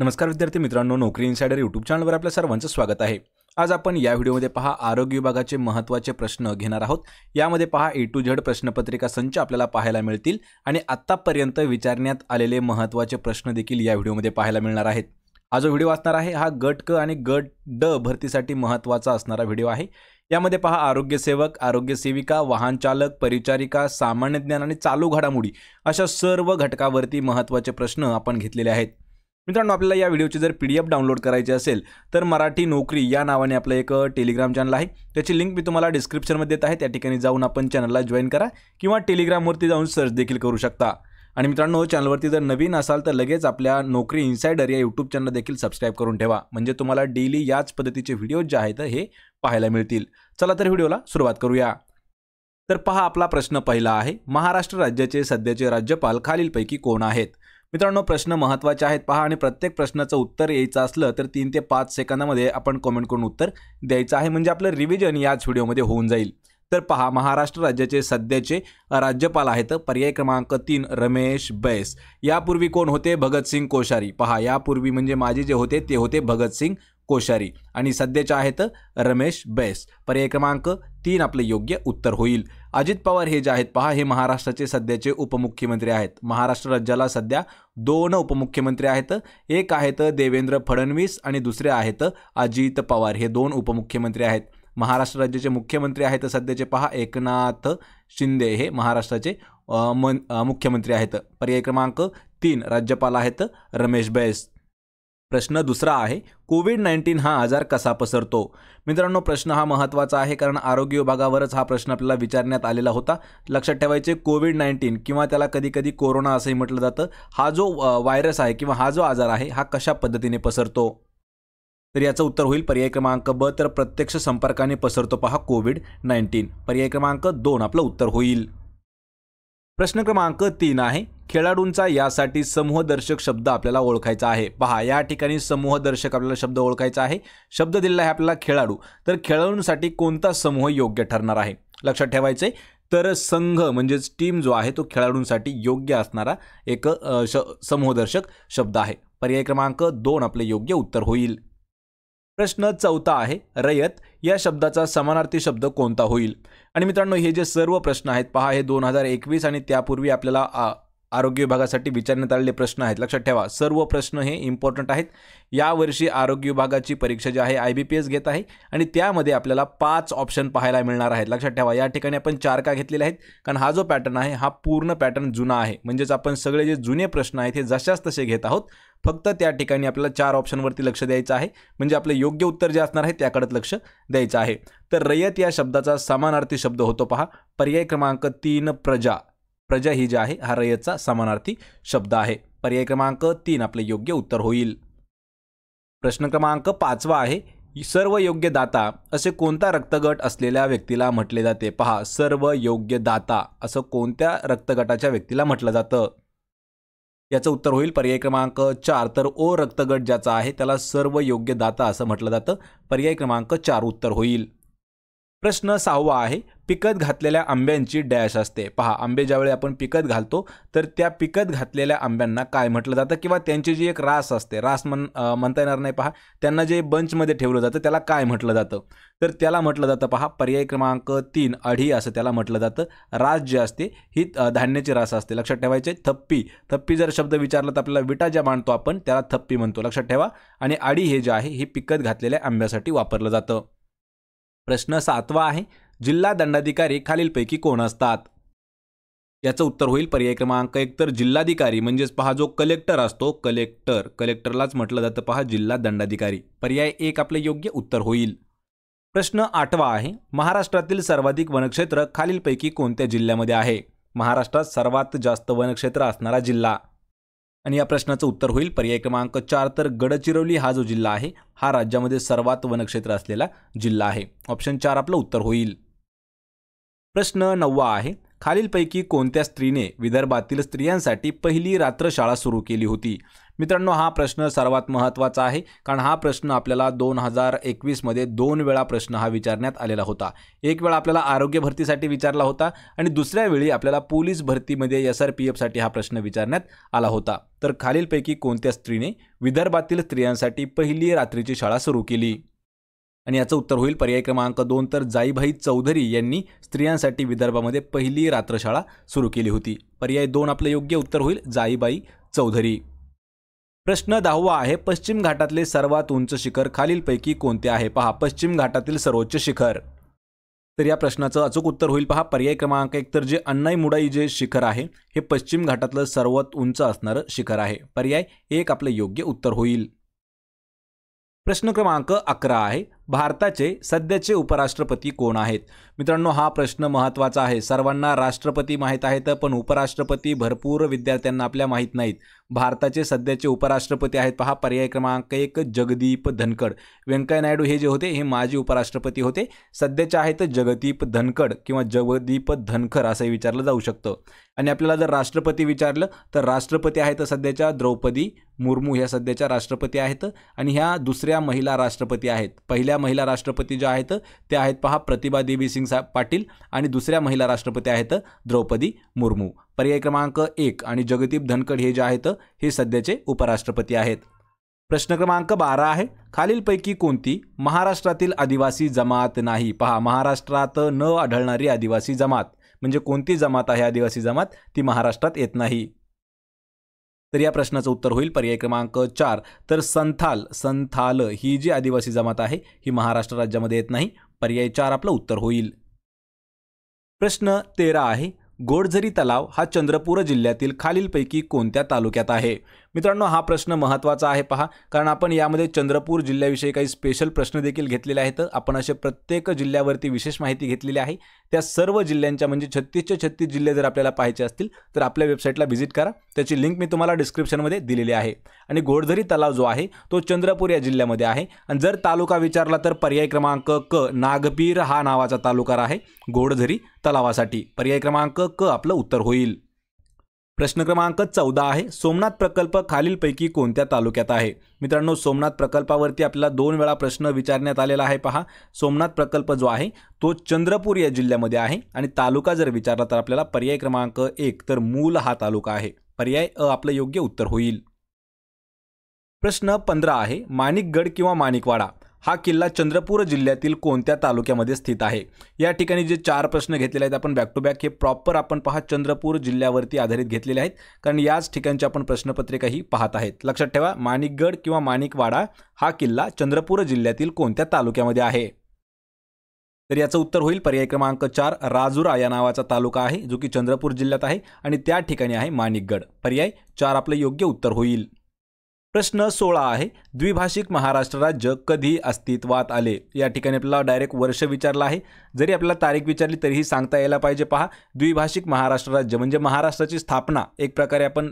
नमस्कार विद्यार्थी मित्रांनो, नोकरी इनसाइडर यूट्यूब चॅनलवर आपल्या सर्वांचं स्वागत आहे। आज आपण या व्हिडिओमध्ये पहा आरोग्य विभागाचे महत्त्वाचे प्रश्न घेणार आहोत। यामध्ये पहा A to Z प्रश्नपत्रिका संच आपल्याला पाहायला मिळतील आणि आतापर्यंत विचारण्यात आलेले महत्त्वाचे प्रश्न देखील या व्हिडिओमध्ये पाहायला मिळणार आहेत। हा जो व्हिडिओ असणार आहे हा गट क आणि गट ड भरतीसाठी महत्त्वाचा असणारा व्हिडिओ आहे। यामध्ये पहा आरोग्य सेवक, आरोग्य सेविका, वाहन चालक, परिचारिका, सामान्य ज्ञान आणि चालू घडामोडी अशा सर्व घटकावरती महत्त्वाचे प्रश्न आपण घेतलेले आहेत। मित्रांनो, आपल्याला या व्हिडिओची जर PDF डाउनलोड करायची असेल तर मराठी नोकरी या नावाने आपलं एक टेलिग्राम चॅनल आहे। त्याची लिंक मी तुम्हाला डिस्क्रिप्शनमध्ये देत आहे। त्या ठिकाणी जाऊन आपण चॅनलला जॉइन करा किंवा टेलिग्रामवरती जाऊन सर्च देखील करू शकता। आणि मित्रांनो, चॅनलवरती जर नवीन असाल तर लगेच आपल्या नोकरी इनसाइडर या यूट्यूब चॅनल देखील सबस्क्राइब करून ठेवा, म्हणजे तुम्हाला डेली याच पद्धतीचे व्हिडिओ जे आहेत हे पाहायला मिळतील। चला तर व्हिडिओला सुरुवात करूया। तर पहा, आपला प्रश्न पहिला आहे, महाराष्ट्र राज्याचे सध्याचे राज्यपाल खालीलपैकी कोण आहेत? मित्रांनो, प्रश्न महत्त्वाचे आहेत पहा, आणि प्रत्येक प्रश्नाचं उत्तर यायचं असलं तर 3 ते 5 सेकंदामध्ये आपण कमेंट करून उत्तर द्यायचं आहे, म्हणजे आपलं रिव्हिजन याच व्हिडिओमध्ये होऊन जाईल। तर पहा, महाराष्ट्र राज्याचे सध्याचे राज्यपाल आहेत पर्याय क्रमांक 3 रमेश बैस। यापूर्वी कोण होते? भगतसिंग कोश्यारी। पहा, यापूर्वी म्हणजे माझे जे होते ते होते भगतसिंग कोश्यारी आणि सध्याचे आहेत रमेश बैस। पर्याय क्रमांक 3 आपले योग्य उत्तर होईल। अजित पवार हे जे आहेत पहा, हे महाराष्ट्राचे सध्याचे उपमुख्यमंत्री आहेत। महाराष्ट्र राज्याला सध्या 2 उपमुख्यमंत्री आहेत, एक आहेत देवेंद्र फडणवीस आणि दुसरे आहेत अजित पवार। हे 2 उपमुख्यमंत्री आहेत। महाराष्ट्र राज्याचे मुख्यमंत्री आहेत सध्याचे पहा एकनाथ शिंदे, हे महाराष्ट्राचे मुख्यमंत्री आहेत। पर्याय क्रमांक 3 राज्यपाल आहेत रमेश बैस। प्रश्न दुसरा आहे, कोविड-19 हा आजार कसा पसरतो? मित्रांनो, प्रश्न हा महत्त्वाचा आहे कारण आरोग्य विभागावरच हा प्रश्न आपल्याला विचारण्यात आलेला होता। लक्षात ठेवायचे, कोविड-19 किंवा त्याला कधी कधी कोरोना असंही म्हटलं जातं, हा जो व्हायरस आहे किंवा हा जो आजार आहे हा कशा पद्धतीने पसरतो? तर याचं उत्तर होईल पर्याय क्रमांक ब, तर प्रत्यक्ष संपर्काने पसरतो पहा कोविड-19। पर्याय क्रमांक 2 आपलं उत्तर होईल। प्रश्न क्रमांक 3 आहे, खेळाडूंचा यासाठी समूहदर्शक शब्द आपल्याला ओळखायचा आहे। पहा, या ठिकाणी समूहदर्शक आपल्याला शब्द ओळखायचा आहे। शब्द दिलेला आहे आपल्याला खेळाडू, तर खेळाडूंसाठी कोणता समूह योग्य ठरणार आहे? लक्षात ठेवायचे, तर संघ म्हणजेच टीम जो आहे तो खेळाडूंसाठी योग्य असणारा एक समूहदर्शक शब्द आहे। पर्याय क्रमांक 2 आपले योग्य उत्तर होईल। प्रश्न चौथा आहे, रयत या शब्दाचा समानार्थी शब्द कोणता होईल? आणि मित्रांनो, हे जे सर्व प्रश्न आहेत पहा, हे 2021 आणि त्यापूर्वी आपल्याला आरोग्य विभागासाठी विचारण्यात आलेले प्रश्न आहेत। लक्षात ठेवा, सर्व प्रश्न हे इम्पॉर्टंट आहेत। यावर्षी आरोग्य विभागाची परीक्षा जी आहे IBPS घेत आहे आणि त्यामध्ये आपल्याला 5 ऑप्शन पाहायला मिळणार आहेत। लक्षात ठेवा, या ठिकाणी आपण 4 का घेतलेले आहेत कारण हा जो पॅटर्न आहे हा पूर्ण पॅटर्न जुना आहे, म्हणजेच आपण सगळे जे जुने प्रश्न आहेत हे जशाच तसे घेत आहोत। फक्त त्या ठिकाणी आपल्याला 4 ऑप्शनवरती लक्ष द्यायचं आहे, म्हणजे आपलं योग्य उत्तर जे असणार आहे त्याकडे लक्ष द्यायचं आहे। तर रयत या शब्दाचा समानार्थी शब्द होतो पहा पर्याय क्रमांक 3 प्रजा। प्रजा ही जी आहे हा रयतचा समानार्थी शब्द आहे। पर्याय क्रमांक 3 आपले योग्य उत्तर होईल। प्रश्न क्रमांक 5 आहे, सर्व योग्य दाता असे कोणता रक्तगट असलेल्या व्यक्तीला म्हटले जाते? पहा, सर्व योग्य दाता असं कोणत्या रक्तगटाच्या व्यक्तीला म्हटलं जातं? याचं उत्तर होईल पर्याय क्रमांक 4, तर O रक्तगट ज्याचा आहे त्याला सर्व योग्य दाता असं म्हटलं जातं। पर्याय क्रमांक 4 उत्तर होईल। प्रश्न 6 आहे, पिकत घातलेल्या आंब्यांची डॅश असते। पहा, आंबे ज्यावेळी आपण पिकत घालतो तर त्या पिकत घातलेल्या आंब्यांना काय म्हटलं जातं, किंवा त्यांची जी एक रास असते, रास म्हणता येणार नाही पहा, त्यांना जे बंचमध्ये ठेवलं जातं त्याला काय म्हटलं जातं? तर त्याला म्हटलं जातं पहा पर्याय क्रमांक 3 अढी असं त्याला म्हटलं जातं। रास जी असते ही धान्याची रास असते। लक्षात ठेवायचे, थप्पी, थप्पी जर शब्द विचारला तर आपल्याला विटा ज्या मांडतो आपण त्याला थप्पी म्हणतो, लक्षात ठेवा। आणि अढी हे जे आहे हे पिकत घातलेल्या आंब्यासाठी वापरलं जातं। प्रश्न 7 आहे, जिल्हा दंडाधिकारी खालीलपैकी कोण असतात? याचं उत्तर होईल पर्याय क्रमांक 1, तर जिल्हाधिकारी म्हणजेच पहा जो कलेक्टर असतो, कलेक्टरलाच म्हटलं जातं पहा जिल्हा दंडाधिकारी। पर्याय 1 आपले योग्य उत्तर होईल। प्रश्न 8 आहे, महाराष्ट्रातील सर्वाधिक वनक्षेत्र खालीलपैकी कोणत्या जिल्ह्यामध्ये आहे? महाराष्ट्रात सर्वात जास्त वनक्षेत्र असणारा जिल्हा, आणि या प्रश्नाचं उत्तर होईल पर्याय क्रमांक 4, तर गडचिरोली हा जो जिल्हा आहे हा राज्यामध्ये सर्वात वनक्षेत्र असलेला जिल्हा आहे। ऑप्शन 4 आपलं उत्तर होईल। प्रश्न 9 आहे, खालीलपैकी कोणत्या स्त्रीने विदर्भातील स्त्रियांसाठी पहिली रात्रशाळा सुरू केली होती? मित्रांनो, हा प्रश्न सर्वात महत्त्वाचा आहे, कारण हा प्रश्न आपल्याला 2021 मध्ये 2 वेळा प्रश्न हा विचारण्यात आलेला होता. एक वेळा आपल्याला आरोग्य भरतीसाठी विचारला होता आणि दुसऱ्या वेळी आपल्याला पोलीस भरतीमध्ये SRPFसाठी हा प्रश्न विचारण्यात आला होता. तर खालीलपैकी कोणत्या स्त्रीने विदर्भातील स्त्रियांसाठी पहिली रात्रीची शाळा सुरू केली? आणि याचं उत्तर होईल पर्याय क्रमांक 2, तर जाईभाई चौधरी यांनी स्त्रियांसाठी विदर्भामध्ये पहिली रात्रशाळा सुरू केली होती. पर्याय 2 आपलं योग्य उत्तर होईल, जाईबाई चौधरी. प्रश्न 10वा आहे, पश्चिम घाटातले सर्वात उंच शिखर खालीलपैकी कोणते आहे? पहा, पश्चिम घाटातील सर्वोच्च शिखर. तर या प्रश्नाचं अचूक उत्तर होईल पहा, पर्याय क्रमांक 1, तर जे अन्नाईमुडाई जे शिखर आहे हे पश्चिम घाटातलं सर्वात उंच असणारं शिखर आहे. पर्याय 1 आपलं योग्य उत्तर होईल. प्रश्न क्रमांक 11 आहे, भारताचे सध्याचे उपराष्ट्रपती कोण आहेत? मित्रांनो, हा प्रश्न महत्त्वाचा आहे. सर्वांना राष्ट्रपती माहीत आहेत, पण उपराष्ट्रपती भरपूर विद्यार्थ्यांना आपल्या माहीत नाहीत. भारताचे सध्याचे उपराष्ट्रपती आहेत पहा, पर्याय क्रमांक 1 जगदीप धनखड. व्यंकय्या नायडू हे जे होते हे माजी उपराष्ट्रपती होते. सध्याचे आहेत जगदीप धनखड किंवा जगदीप धनखर असंही विचारलं जाऊ शकतं. आणि आपल्याला जर राष्ट्रपती विचारलं तर राष्ट्रपती आहेत सध्याच्या द्रौपदी मुर्मू, ह्या सध्याच्या राष्ट्रपती आहेत. आणि ह्या दुसऱ्या महिला राष्ट्रपती आहेत. पहिल्या महिला राष्ट्रपती ज्या आहेत त्या आहेत पहा प्रतिभा देवी सिंग पाटील आणि दुसऱ्या महिला राष्ट्रपती आहेत द्रौपदी मुर्मू. पर्याय क्रमांक 1 आणि जगदीप धनखड हे जे आहेत हे सध्याचे उपराष्ट्रपती आहेत. प्रश्न क्रमांक 12 आहे, खालीलपैकी कोणती महाराष्ट्रातील आदिवासी जमात नाही? पहा, महाराष्ट्रात न आढळणारी आदिवासी जमात म्हणजे कोणती जमात आहे? आदिवासी जमात ती महाराष्ट्रात येत नाही. तर या प्रश्नाचं उत्तर होईल पर्याय क्रमांक 4, तर संथाल ही जी आदिवासी जमात आहे ही महाराष्ट्र राज्यामध्ये येत नाही. पर्याय 4 आपलं उत्तर होईल. प्रश्न 13 आहे, गोडझरी तलाव हा चंद्रपूर जिल्ह्यातील खालीलपैकी कोणत्या तालुक्यात आहे? मित्रांनो, हा प्रश्न महत्त्वाचा आहे पहा, कारण आपण यामध्ये चंद्रपूर जिल्ह्याविषयी काही स्पेशल प्रश्न देखील घेतलेले आहेत. आपण असे प्रत्येक जिल्ह्यावरती विशेष माहिती घेतलेली आहे. त्या सर्व जिल्ह्यांच्या म्हणजे 36चे 36 जिल्हे जर आपल्याला पाहायचे असतील तर आपल्या वेबसाईटला व्हिजिट करा. त्याची लिंक मी तुम्हाला डिस्क्रिप्शनमध्ये दिलेली आहे. आणि गोडझरी तलाव जो आहे तो चंद्रपूर या जिल्ह्यामध्ये आहे. आणि जर तालुका विचारला तर पर्याय क्रमांक क, नागपीर हा नावाचा तालुका आहे गोडझरी तलावासाठी. पर्याय क्रमांक क आपलं उत्तर होईल. प्रश्न क्रमांक 14 आहे, सोमनाथ प्रकल्प खालीलपैकी कोणत्या तालुक्यात आहे? मित्रांनो, सोमनाथ प्रकल्पावरती आपल्याला 2 वेळा प्रश्न विचारण्यात आलेला आहे पहा. सोमनाथ प्रकल्प जो आहे तो चंद्रपूर या जिल्ह्यामध्ये आहे. आणि तालुका जर विचारला तर आपल्याला पर्याय क्रमांक 1 तर मूल हा तालुका आहे. पर्याय अ आपलं योग्य उत्तर होईल. प्रश्न 15 आहे, माणिकगड किंवा माणिकवाडा हा किल्ला चंद्रपूर जिल्ह्यातील कोणत्या तालुक्यामध्ये स्थित आहे? या ठिकाणी जे 4 प्रश्न घेतलेले आहेत आपण बॅक टू बॅक, हे प्रॉपर आपण पहा चंद्रपूर जिल्ह्यावरती आधारित घेतलेले आहेत, कारण याच ठिकाणची आपण प्रश्नपत्रिकाही पाहत आहेत. लक्षात ठेवा, माणिकगड किंवा माणिकवाडा हा किल्ला चंद्रपूर जिल्ह्यातील कोणत्या तालुक्यामध्ये आहे? तर याचं उत्तर होईल पर्याय क्रमांक 4 राजुरा या नावाचा तालुका आहे जो की चंद्रपूर जिल्ह्यात आहे आणि त्या ठिकाणी आहे माणिकगड. पर्याय 4 आपलं योग्य उत्तर होईल. प्रश्न 16 आहे, द्विभाषिक महाराष्ट्र राज्य कधी अस्तित्वात आले? या ठिकाणी आपल्याला डायरेक्ट वर्ष विचारलं आहे. जरी आपल्याला तारीख विचारली तरीही सांगता यायला पाहिजे. पहा, द्विभाषिक महाराष्ट्र राज्य म्हणजे महाराष्ट्राची स्थापना एक प्रकारे आपण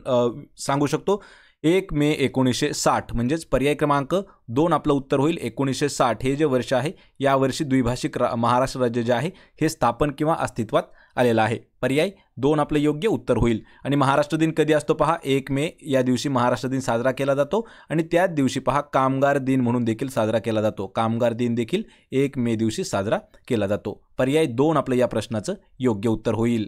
सांगू शकतो 1 मे 1960 म्हणजेच पर्याय क्रमांक 2 आपलं उत्तर होईल. 1960 हे जे वर्ष आहे या वर्षी द्विभाषिक महाराष्ट्र राज्य जे आहे हे स्थापन किंवा अस्तित्वात आलेलं आहे. पर्याय 2 आपलं योग्य उत्तर होईल. आणि महाराष्ट्र दिन कधी असतो पहा, 1 मे या दिवशी महाराष्ट्र दिन साजरा केला जातो आणि त्याच दिवशी पहा कामगार दिन म्हणून देखील साजरा केला जातो. कामगार दिन देखील 1 मे दिवशी साजरा केला जातो. पर्याय 2 आपलं या प्रश्नाचं योग्य उत्तर होईल.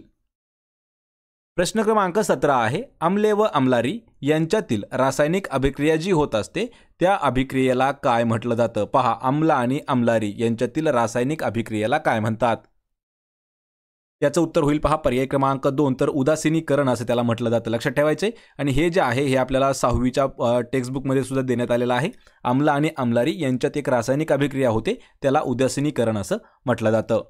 प्रश्न क्रमांक 17 आहे, आम्ले व आम्लारी यांच्यातील रासायनिक अभिक्रिया जी होत असते त्या अभिक्रियेला काय म्हटलं जातं? पहा, आम्ल आणि आम्लारी यांच्यातील रासायनिक अभिक्रियेला काय म्हणतात? याचं उत्तर होईल पहा पर्याय क्रमांक 2 तर उदासीनीकरण असं त्याला म्हटलं जातं. लक्षात ठेवायचे. आणि हे जे आहे हे आपल्याला 6वीच्या टेक्स्टबुकमध्ये सुद्धा देण्यात आलेलं आहे. आम्ल आणि आम्लारी यांच्यात एक रासायनिक अभिक्रिया होते त्याला उदासीनीकरण असं म्हटलं जातं.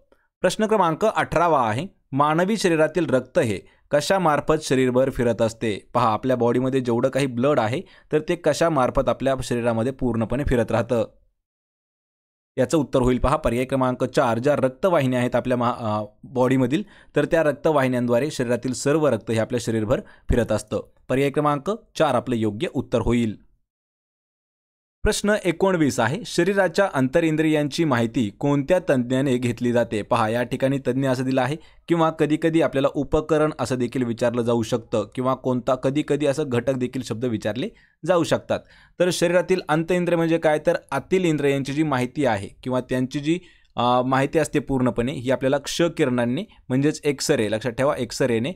प्रश्न क्रमांक 18 आहे, मानवी शरीरातील रक्त हे कशामार्फत शरीरभर फिरत असते? पहा, आपल्या बॉडीमध्ये जेवढं काही ब्लड आहे तर ते कशामार्फत आपल्या शरीरामध्ये पूर्णपणे फिरत राहतं? याचं उत्तर होईल पहा पर्याय क्रमांक 4 ज्या रक्तवाहिन्या आहेत आपल्या बॉडीमधील तर त्या रक्तवाहिन्यांद्वारे शरीरातील सर्व रक्त हे आपल्या शरीरभर फिरत असतं. पर्याय क्रमांक 4 आपलं योग्य उत्तर होईल. प्रश्न 19 आहे, शरीराच्या अंतरिंद्रियांची माहिती कोणत्या तज्ज्ञाने घेतली जाते? पहा, या ठिकाणी तज्ज्ञ असं दिलं आहे किंवा कधी कधी आपल्याला उपकरण असं देखील विचारलं जाऊ शकतं किंवा कोणता कधी कधी असं घटक देखील शब्द विचारले जाऊ शकतात. तर शरीरातील अंतइंद्रिय म्हणजे काय, तर आतील इंद्रियांची जी माहिती आहे किंवा त्यांची जी माहिती असते पूर्णपणे ही आपल्याला क्ष किरणांनी म्हणजेच एक्सरे, लक्षात ठेवा एक्सरेने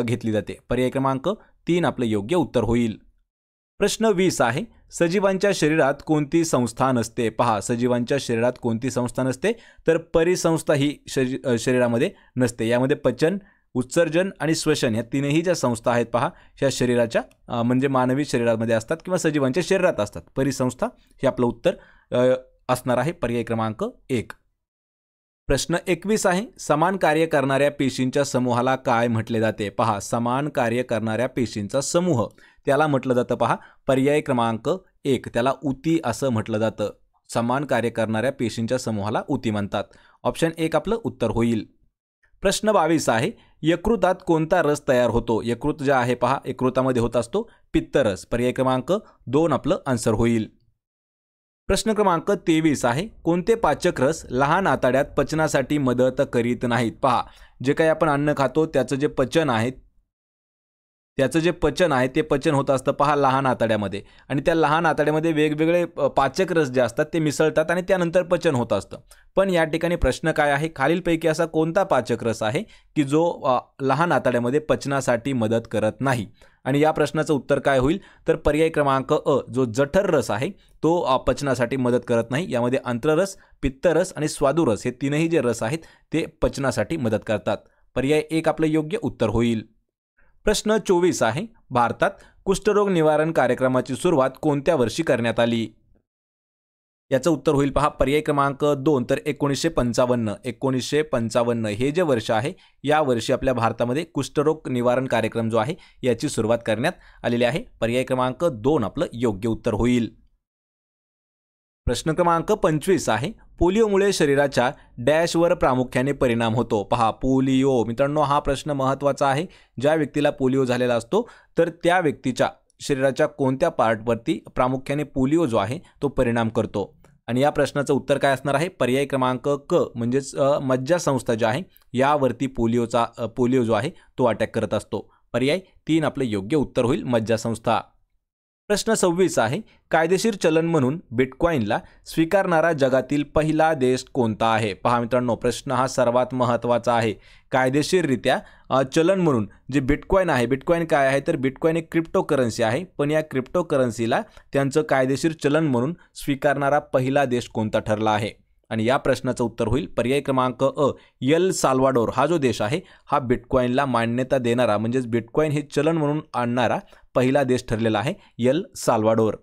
घेतली जाते. पर्याय क्रमांक 3 आपलं योग्य उत्तर होईल. प्रश्न 20 आहे, सजीवांच्या शरीरात कोणती संस्था नसते? पहा, सजीवांच्या शरीरात कोणती संस्था नसते, तर परिसंस्था ही शरीरामध्ये नसते. यामध्ये पचन, उत्सर्जन आणि श्वसन या तीनही ज्या संस्था आहेत पहा, ह्या शरीराच्या म्हणजे मानवी शरीरामध्ये असतात किंवा सजीवांच्या शरीरात असतात. परिसंस्था हे आपलं उत्तर असणार आहे. पर्याय क्रमांक 1. प्रश्न 21 आहे, समान कार्य करणाऱ्या पेशींच्या समूहाला काय म्हटले जाते? पहा, समान कार्य करणाऱ्या पेशींचा समूह त्याला म्हटलं जातं पहा, पर्याय क्रमांक 1 त्याला ऊती असं म्हटलं जातं. समान कार्य करणाऱ्या पेशींच्या समूहाला ऊती म्हणतात. ऑप्शन 1 आपलं उत्तर होईल. प्रश्न 22 आहे, यकृतात कोणता रस तयार होतो? यकृत जे आहे पहा, यकृतामध्ये होत असतो पित्तरस. पर्याय क्रमांक 2 आपलं आन्सर होईल. प्रश्न क्रमांक 23 आहे, कोणते पाचक रस लहान आतड्यात पचनासाठी मदत करीत नाहीत? पहा, जे काही आपण अन्न खातो त्याचं जे पचन आहे ते पचन होत असतं पहा लहान आतड्यामध्ये, आणि त्या लहान आतड्यामध्ये वेगवेगळे पाचक रस जे असतात ते मिसळतात आणि त्यानंतर पचन होत असतं. पण या ठिकाणी प्रश्न काय आहे, खालीलपैकी असा कोणता पाचक रस आहे की जो लहान आतड्यामध्ये पचनासाठी मदत करत नाही? आणि या प्रश्नाचं उत्तर काय होईल, तर पर्याय क्रमांक अ, जो जठर रस आहे तो पचनासाठी मदत करत नाही. यामध्ये अंत्ररस, पित्तरस आणि स्वादुरस हे तीनही जे रस आहेत ते पचनासाठी मदत करतात. पर्याय 1 आपलं योग्य उत्तर होईल. प्रश्न 24 आहे, भारतात कुष्ठरोग निवारण कार्यक्रमाची सुरुवात कोणत्या वर्षी करण्यात आली? याचं उत्तर होईल पहा, पर्याय क्रमांक 2 तर 1955. 1955 हे जे वर्ष आहे या वर्षी आपल्या भारतामध्ये कुष्ठरोग निवारण कार्यक्रम जो आहे याची सुरुवात करण्यात आलेली आहे. पर्याय क्रमांक 2 आपलं योग्य उत्तर होईल. प्रश्न क्रमांक 25 आहे, पोलिओमुळे शरीराच्या डॅशवर प्रामुख्याने परिणाम होतो? पहा, पोलिओ मित्रांनो हा प्रश्न महत्त्वाचा आहे. ज्या व्यक्तीला पोलिओ झालेला असतो तर त्या व्यक्तीच्या शरीराच्या कोणत्या पार्टवरती प्रामुख्याने पोलिओ जो आहे तो परिणाम करतो? आणि या प्रश्नाचं उत्तर काय असणार आहे? पर्याय क्रमांक क म्हणजेच मज्जासंस्था जी आहे यावरती पोलिओ जो आहे तो अटॅक करत असतो. पर्याय 3 आपलं योग्य उत्तर होईल, मज्जासंस्था. प्रश्न 26 आहे, कायदेशीर चलन म्हणून बिटकॉईनला स्वीकारणारा जगातील पहिला देश कोणता आहे? पहा मित्रांनो, प्रश्न हा सर्वात महत्त्वाचा आहे. कायदेशीररित्या चलन म्हणून जे बिटकॉईन आहे, बिटकॉईन काय आहे तर बिटकॉईन एक क्रिप्टोकरन्सी आहे, पण या क्रिप्टोकरन्सीला त्यांचं कायदेशीर चलन म्हणून स्वीकारणारा पहिला देश कोणता ठरला आहे? आणि या प्रश्नाचं उत्तर होईल पर्याय क्रमांक अ, एल साल्वाडोर. हा जो देश आहे हा बिटकॉईनला मान्यता देणारा म्हणजेच बिटकॉईन हे चलन म्हणून आणणारा पहिला देश ठरलेला आहे, एल साल्वाडोर.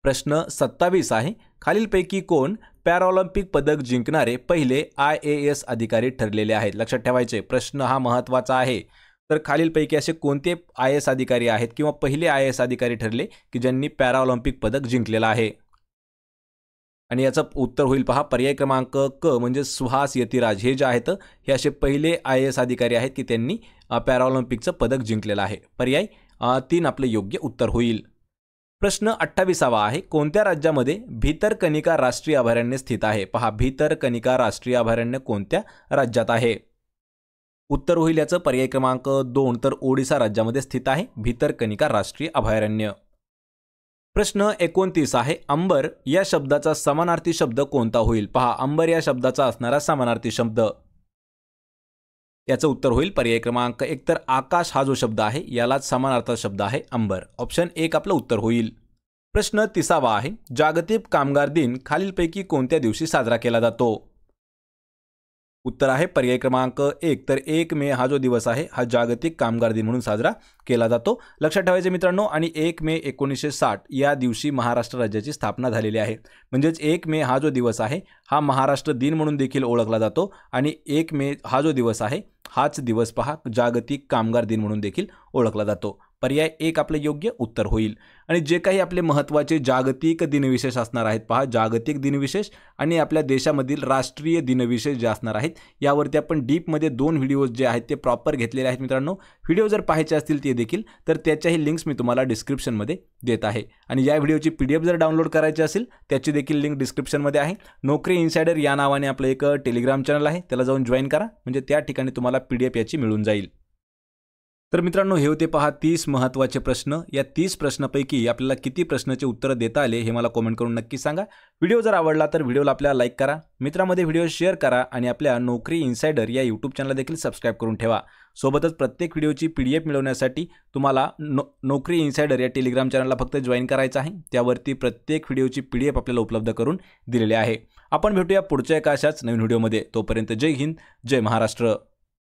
प्रश्न 27 आहे, खालीलपैकी कोण पॅराऑलिम्पिक पदक जिंकणारे पहिले IAS अधिकारी ठरलेले आहेत? लक्षात ठेवायचे, प्रश्न हा महत्त्वाचा आहे. तर खालीलपैकी असे कोणते IAS अधिकारी आहेत किंवा पहिले IAS अधिकारी ठरले की ज्यांनी पॅराऑलिम्पिक पदक जिंकलेलं आहे? आणि याचं उत्तर होईल पहा, पर्याय क्रमांक क म्हणजे सुहास यतिराज. हे जे आहेत हे असे पहिले IAS अधिकारी आहेत की त्यांनी पॅराऑलिम्पिकचं पदक जिंकलेलं आहे. पर्याय 3 आपलं योग्य उत्तर होईल. प्रश्न 28 आहे, कोणत्या राज्यामध्ये भितरकनिका राष्ट्रीय अभयारण्य स्थित आहे? पहा, भितरकनिका राष्ट्रीय अभयारण्य कोणत्या राज्यात आहे? उत्तर होईल याचं पर्याय क्रमांक 2 तर ओडिसा राज्यामध्ये स्थित आहे भितरकनिका राष्ट्रीय अभयारण्य. प्रश्न 29 आहे, अंबर या शब्दाचा समानार्थी शब्द कोणता होईल? पहा, अंबर या शब्दाचा असणारा समानार्थी शब्द, याचं उत्तर होईल पर्याय क्रमांक 1 तर आकाश हा जो शब्द आहे यालाच समानार्थ शब्द आहे अंबर. ऑप्शन 1 आपलं उत्तर होईल. प्रश्न 30 आहे, जागतिक कामगार दिन खालीलपैकी कोणत्या दिवशी साजरा केला जातो? उत्तर आहे पर्याय क्रमांक 1 तर 1 मे हा जो दिवस आहे हा जागतिक कामगार दिन म्हणून साजरा केला जातो. लक्षात ठेवायचे मित्रांनो, आणि 1 मे 1960 या दिवशी महाराष्ट्र राज्याची स्थापना झालेली आहे. म्हणजेच 1 मे हा जो दिवस आहे हा महाराष्ट्र दिन म्हणून देखील ओळखला जातो आणि 1 मे हा जो दिवस आहे हाच दिवस पहा जागतिक कामगार दिन म्हणून देखील ओळखला जातो. पर्याय 1 आपलं योग्य उत्तर होईल। आणि जे काही आपले महत्त्वाचे जागतिक दिनविशेष असणार आहेत पहा, जागतिक दिनविशेष आणि आपल्या देशामधील राष्ट्रीय दिनविशेष जे असणार आहेत यावरती आपण डीपमध्ये 2 व्हिडिओज जे आहेत ते प्रॉपर घेतलेले आहेत मित्रांनो। व्हिडिओ जर पाहायचे असतील ते देखील तर त्याच्याही लिंक्स मी तुम्हाला डिस्क्रिप्शनमध्ये देत आहे। आणि या व्हिडिओची PDF जर डाउनलोड करायची असेल त्याची देखील लिंक डिस्क्रिप्शनमध्ये आहे। नोकरी इनसाइडर या नावाने आपलं एक टेलिग्राम चॅनल आहे, त्याला जाऊन जॉईन करा, म्हणजे त्या ठिकाणी तुम्हाला PDF याची मिळून जाईल। तर मित्रांनो हे होते पहा 30 महत्त्वाचे प्रश्न। या 30 प्रश्नांपैकी आपल्याला किती प्रश्नाचे उत्तर देता आले हे मला कमेंट करून नक्की सांगा। व्हिडिओ जर आवडला तर व्हिडिओला आपल्याला लाईक करा, मित्रांमध्ये व्हिडिओ शेअर करा आणि आपल्या नोकरी इनसाइडर या यूट्यूब चॅनलला देखील सबस्क्राईब करून ठेवा। सोबतच प्रत्येक व्हिडिओची PDF मिळवण्यासाठी तुम्हाला नोकरी इनसाइडर या टेलिग्राम चॅनलला फक्त जॉईन करायचं आहे, त्यावरती प्रत्येक व्हिडिओची PDF आपल्याला उपलब्ध करून दिलेली आहे। आपण भेटूया पुढच्या एका अशाच नवीन व्हिडिओमध्ये, तोपर्यंत जय हिंद, जय महाराष्ट्र।